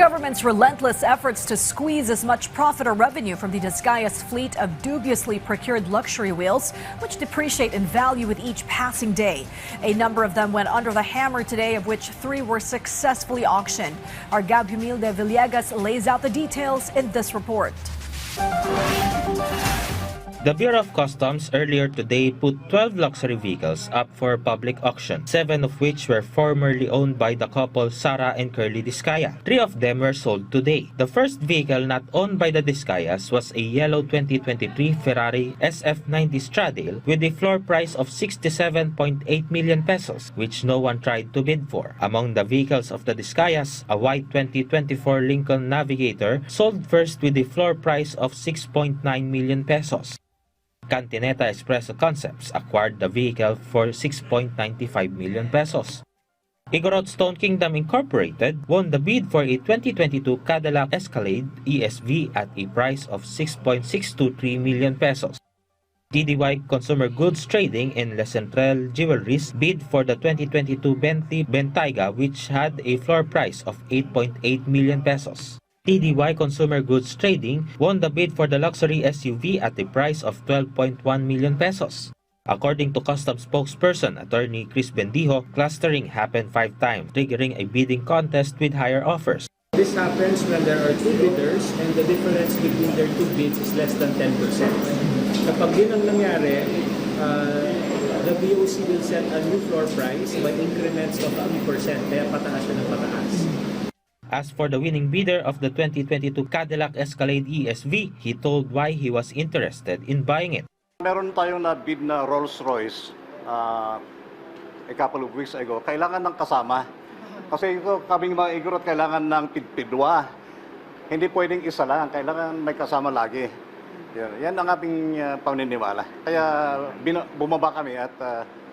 government's relentless efforts to squeeze as much profit or revenue from the Discayas fleet of dubiously procured luxury wheels, which depreciate in value with each passing day. A number of them went under the hammer today, of which 3 were successfully auctioned. Our Gab Humilde Villegas lays out the details in this report. The Bureau of Customs earlier today put 12 luxury vehicles up for public auction, 7 of which were formerly owned by the couple Sara and Curly Discaya. 3 of them were sold today. The first vehicle not owned by the Discayas was a yellow 2023 Ferrari SF90 Stradale with a floor price of 67.8 million pesos, which no one tried to bid for. Among the vehicles of the Discayas, a white 2024 Lincoln Navigator sold first with a floor price of 6.9 million pesos. Cantineta Espresso Concepts acquired the vehicle for 6.95 million pesos. Igorot Stone Kingdom Incorporated won the bid for a 2022 Cadillac Escalade ESV at a price of 6.623 million pesos. TDY Consumer Goods Trading in La Central Jewelries bid for the 2022 Bentley Bentayga, which had a floor price of 8.8 million pesos. TDY Consumer Goods Trading won the bid for the luxury SUV at a price of 12.1 million pesos. According to Customs spokesperson Attorney Chris Bendijo, clustering happened 5 times, triggering a bidding contest with higher offers. This happens when there are 2 bidders and the difference between their 2 bids is less than 10%. Kapag yun ang nangyari, the BOC will set a new floor price by increments of 3%, kaya pataas siya ng pataas. As for the winning bidder of the 2022 Cadillac Escalade ESV, he told why he was interested in buying it. Meron tayong na bid na Rolls-Royce a couple of weeks ago. Kailangan ng kasama. Kasi ito, kaming mga igorot, kailangan ng pidpidwa. Hindi pwedeng isa lang, kailangan may kasama lagi. Yan ang ating paniniwala. Kaya bumaba kami at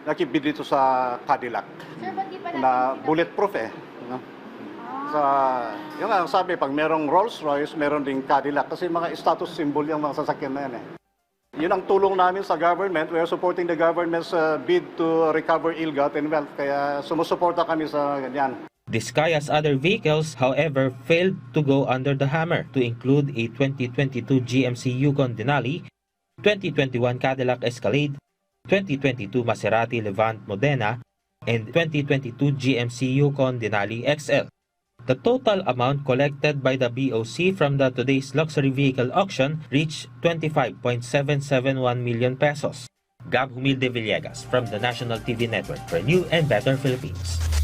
nakibid dito sa Cadillac. Sir, ba't di pa Na bulletproof no? Yung nga sabi, pag merong Rolls-Royce, meron ding Cadillac kasi mga status symbol yung mga sasakyan na yan Yun ang tulong namin sa government. We are supporting the government's bid to recover ill-gotten wealth. Kaya sumusuporta kami sa ganyan. Discaya's other vehicles, however, failed to go under the hammer, to include a 2022 GMC Yukon Denali, 2021 Cadillac Escalade, 2022 Maserati Levant Modena, and 2022 GMC Yukon Denali XL. The total amount collected by the BOC from the today's luxury vehicle auction reached 25.771 million pesos. Gab Humilde Villegas from the National TV Network for New and Better Philippines.